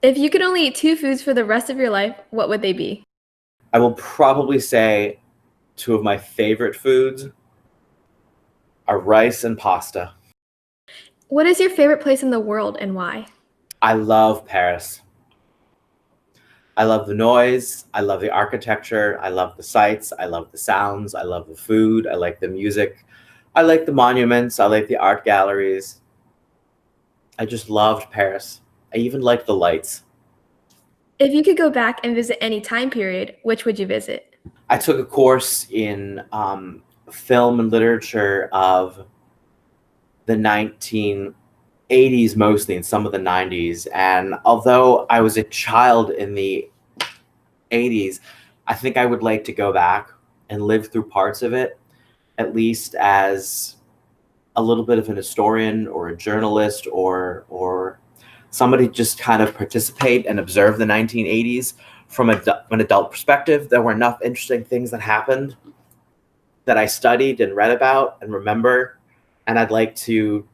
If you could only eat two foods for the rest of your life, what would they be? I will probably say two of my favorite foods are rice and pasta. What is your favorite place in the world and why? I love Paris. I love the noise. I love the architecture. I love the sights. I love the sounds. I love the food. I like the music. I like the monuments. I like the art galleries. I just loved Paris. I even liked the lights. If you could go back and visit any time period, which would you visit? I took a course in film and literature of the 1980s mostly and some of the 90s. And although I was a child in the 80s, I think I would like to go back and live through parts of it, at least as a little bit of an historian or a journalist or somebody just kind of participate and observe the 1980s from an adult perspective. There were enough interesting things that happened that I studied and read about and remember, and I'd like it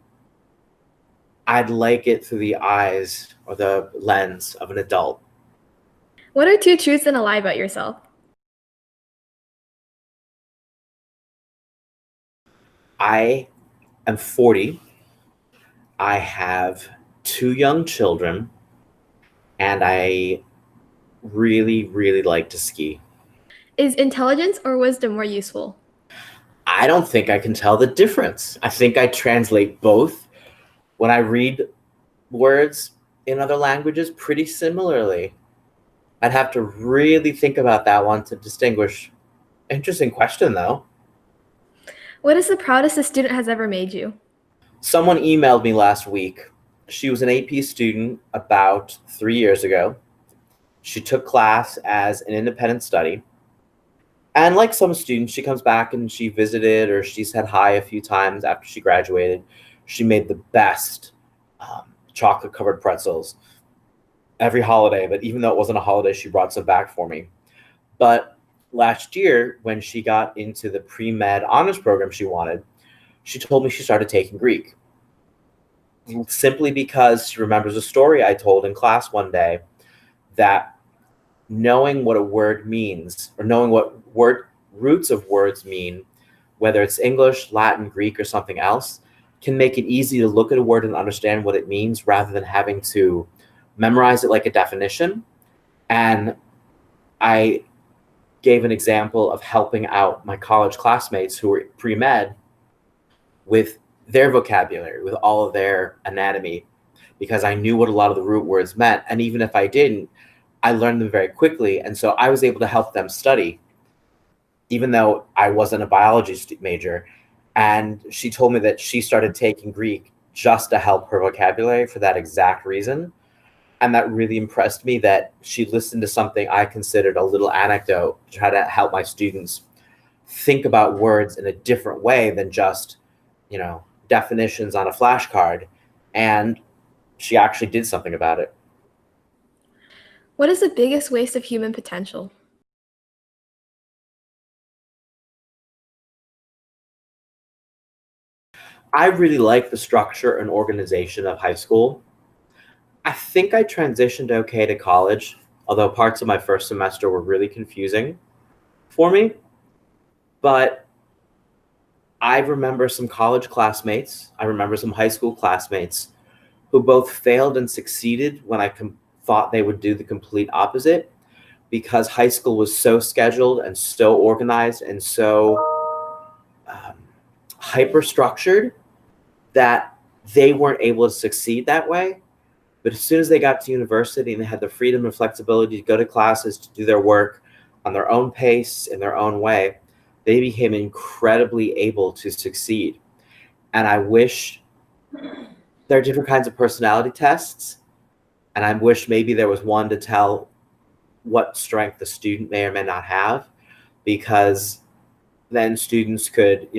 through the eyes or the lens of an adult. What are two truths and a lie about yourself? I am 40. I have two young children, and I really, really like to ski. Is intelligence or wisdom more useful? I don't think I can tell the difference. I think I translate both when I read words in other languages pretty similarly. I'd have to really think about that one to distinguish. Interesting question, though. What is the proudest a student has ever made you? Someone emailed me last week. She was an AP student about 3 years ago. She took class as an independent study. And like some students, she comes back and she visited or she said hi a few times after she graduated. She made the best chocolate covered pretzels every holiday. But even though it wasn't a holiday, she brought some back for me. But last year, when she got into the pre med honors program she wanted, she told me she started taking Greek simply because she remembers a story I told in class one day that knowing what a word means or knowing what word roots of words mean, whether it's English, Latin, Greek, or something else, can make it easy to look at a word and understand what it means rather than having to memorize it like a definition. And I gave an example of helping out my college classmates who were pre-med with their vocabulary, with all of their anatomy, because I knew what a lot of the root words meant. And even if I didn't, I learned them very quickly. And so I was able to help them study, even though I wasn't a biology major. And she told me that she started taking Greek just to help her vocabulary for that exact reason. And that really impressed me that she listened to something I considered a little anecdote to try to help my students think about words in a different way than just, definitions on a flashcard. And she actually did something about it. What is the biggest waste of human potential? I really like the structure and organization of high school. I think I transitioned okay to college, although parts of my first semester were really confusing for me. But I remember some college classmates, I remember some high school classmates who both failed and succeeded when I thought they would do the complete opposite because high school was so scheduled and so organized and so um, hyper structured that they weren't able to succeed that way. But as soon as they got to university and they had the freedom and flexibility to go to classes, to do their work on their own pace, in their own way, they became incredibly able to succeed. And I wish there are different kinds of personality tests. And I wish maybe there was one to tell what strength the student may or may not have, because then students could,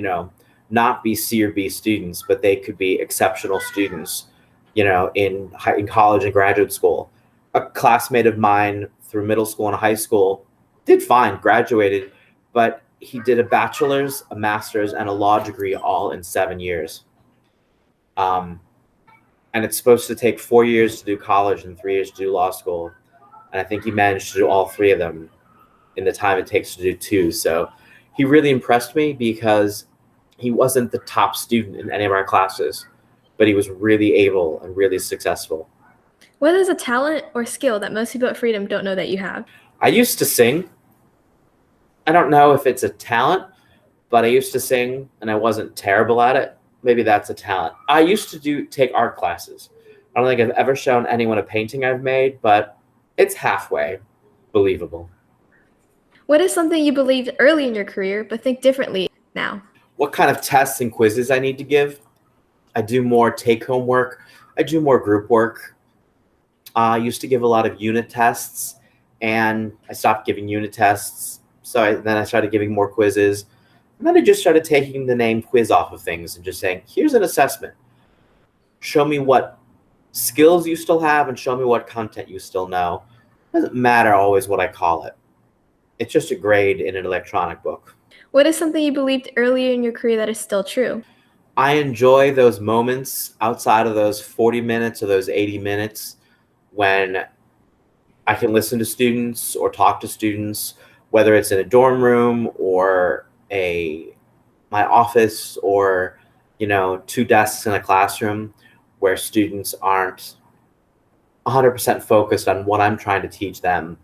not be C or B students, but they could be exceptional students, in college and graduate school. A classmate of mine through middle school and high school did fine, graduated, but he did a bachelor's, a master's, and a law degree all in 7 years. Um, and it's supposed to take 4 years to do college and 3 years to do law school. And I think he managed to do all three of them in the time it takes to do two. So he really impressed me because he wasn't the top student in any of our classes, but he was really able and really successful. What is a talent or skill that most people at Freedom don't know that you have? I used to sing. I don't know if it's a talent, but I used to sing and I wasn't terrible at it. Maybe that's a talent. I used to take art classes. I don't think I've ever shown anyone a painting I've made, but it's halfway believable. What is something you believed early in your career but think differently now? What kind of tests and quizzes I need to give? I do more take-home work. I do more group work. I used to give a lot of unit tests, and I stopped giving unit tests. So then I started giving more quizzes. And then I just started taking the name quiz off of things and just saying, here's an assessment. Show me what skills you still have and show me what content you still know. It doesn't matter always what I call it. It's just a grade in an electronic book. What is something you believed earlier in your career that is still true? I enjoy those moments outside of those 40 minutes or those 80 minutes when I can listen to students or talk to students, whether it's in a dorm room or my office or two desks in a classroom where students aren't 100% focused on what I'm trying to teach them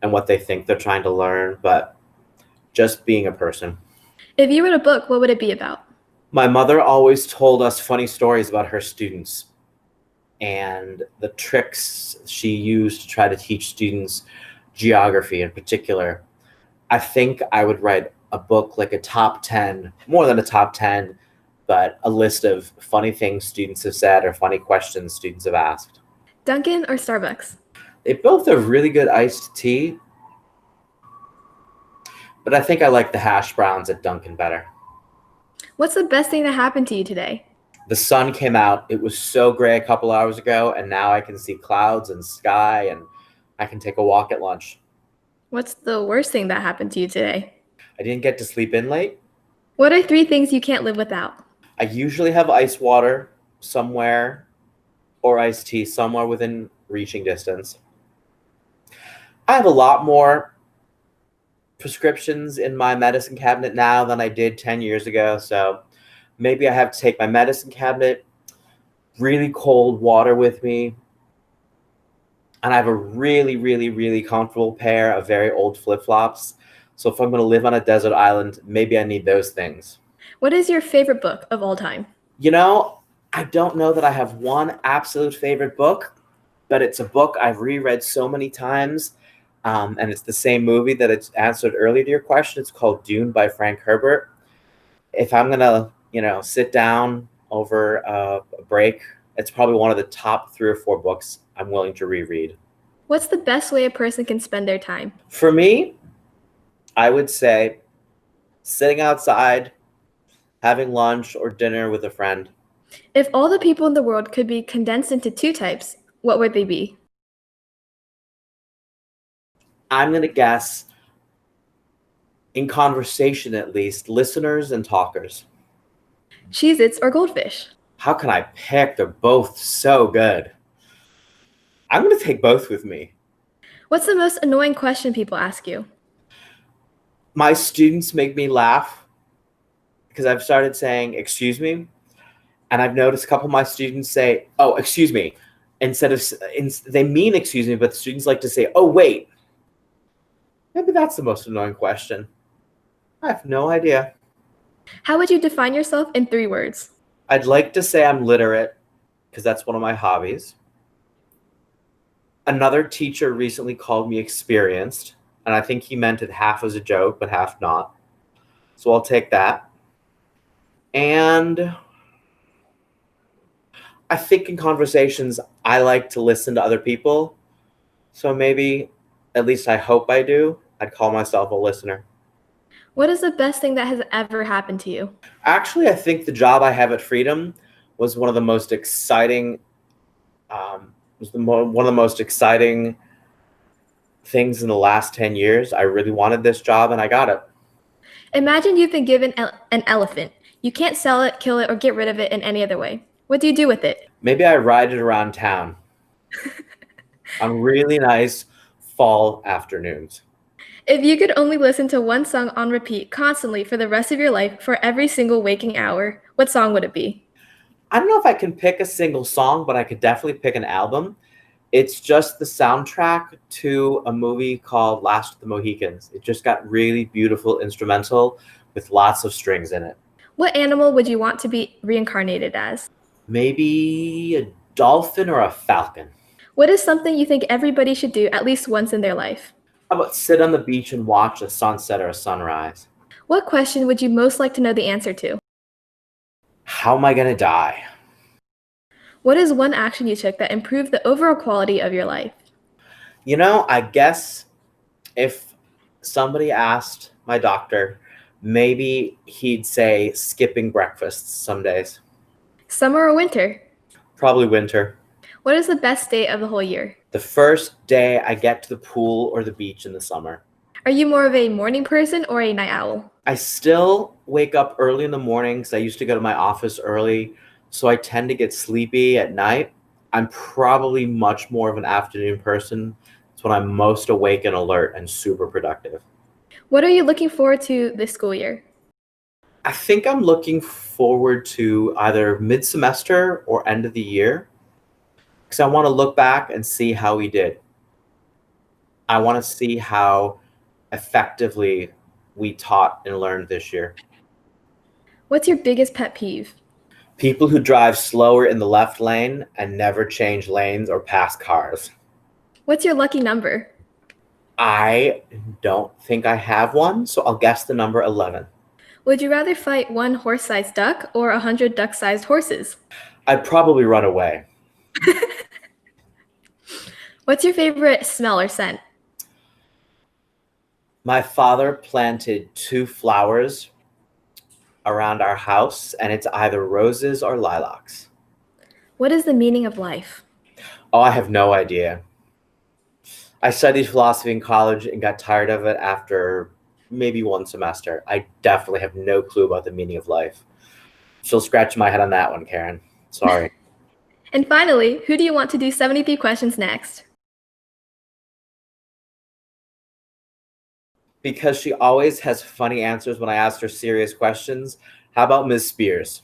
and what they think they're trying to learn, but just being a person. If you wrote a book, what would it be about? My mother always told us funny stories about her students and the tricks she used to try to teach students geography in particular. I think I would write a book like a top 10, more than a top 10, but a list of funny things students have said or funny questions students have asked. Dunkin' or Starbucks? They both have really good iced tea, but I think I like the hash browns at Dunkin' better. What's the best thing that happened to you today? The sun came out. It was so gray a couple hours ago, and now I can see clouds and sky, and I can take a walk at lunch. What's the worst thing that happened to you today? I didn't get to sleep in late. What are 3 things you can't live without? I usually have ice water somewhere or iced tea somewhere within reaching distance. I have a lot more prescriptions in my medicine cabinet now than I did 10 years ago, so maybe I have to take my medicine cabinet, really cold water with me, and I have a really, really, really comfortable pair of very old flip-flops. So if I'm going to live on a desert island, maybe I need those things. What is your favorite book of all time? I don't know that I have one absolute favorite book, but it's a book I've reread so many times, and it's the same movie that it's answered earlier to your question. It's called Dune by Frank Herbert. If I'm going to, sit down over a break, it's probably one of the top 3 or 4 books I'm willing to reread. What's the best way a person can spend their time? For me, I would say sitting outside, having lunch or dinner with a friend. If all the people in the world could be condensed into 2 types, what would they be? I'm going to guess, in conversation at least, listeners and talkers. Cheez-Its or Goldfish? How can I pick? They're both so good. I'm going to take both with me. What's the most annoying question people ask you? My students make me laugh because I've started saying, excuse me. And I've noticed a couple of my students say, oh, excuse me. They mean excuse me, but the students like to say, oh, wait. Maybe that's the most annoying question. I have no idea. How would you define yourself in 3 words? I'd like to say I'm literate because that's one of my hobbies. Another teacher recently called me experienced, and I think he meant it half as a joke, but half not. So I'll take that. And I think in conversations, I like to listen to other people. So maybe, at least I hope I do, I'd call myself a listener. What is the best thing that has ever happened to you? Actually, I think the job I have at Freedom was one of the most exciting one of the most exciting things in the last 10 years. I really wanted this job and I got it. Imagine you've been given an elephant. You can't sell it, kill it, or get rid of it in any other way. What do you do with it? Maybe I ride it around town on really nice fall afternoons. If you could only listen to one song on repeat constantly for the rest of your life for every single waking hour, what song would it be? I don't know if I can pick a single song, but I could definitely pick an album. It's just the soundtrack to a movie called Last of the Mohicans. It just got really beautiful instrumental with lots of strings in it. What animal would you want to be reincarnated as? Maybe a dolphin or a falcon. What is something you think everybody should do at least once in their life? How about sit on the beach and watch a sunset or a sunrise? What question would you most like to know the answer to? How am I going to die? What is one action you took that improved the overall quality of your life? I guess if somebody asked my doctor, maybe he'd say skipping breakfasts some days. Summer or winter? Probably winter. What is the best day of the whole year? The first day I get to the pool or the beach in the summer. Are you more of a morning person or a night owl? I still wake up early in the morning because I used to go to my office early, so I tend to get sleepy at night. I'm probably much more of an afternoon person. It's when I'm most awake and alert and super productive. What are you looking forward to this school year? I think I'm looking forward to either mid-semester or end of the year because I want to look back and see how we did. I want to see how effectively we taught and learned this year. What's your biggest pet peeve? People who drive slower in the left lane and never change lanes or pass cars. What's your lucky number? I don't think I have one, so I'll guess the number 11. Would you rather fight one horse-sized duck or 100 duck-sized horses? I'd probably run away. What's your favorite smell or scent? My father planted 2 flowers around our house, and it's either roses or lilacs. What is the meaning of life? Oh, I have no idea. I studied philosophy in college and got tired of it after maybe one semester. I definitely have no clue about the meaning of life. Still scratching my head on that one, Karen. Sorry. And finally, who do you want to do 73 questions next? Because she always has funny answers when I ask her serious questions. How about Ms. Spears?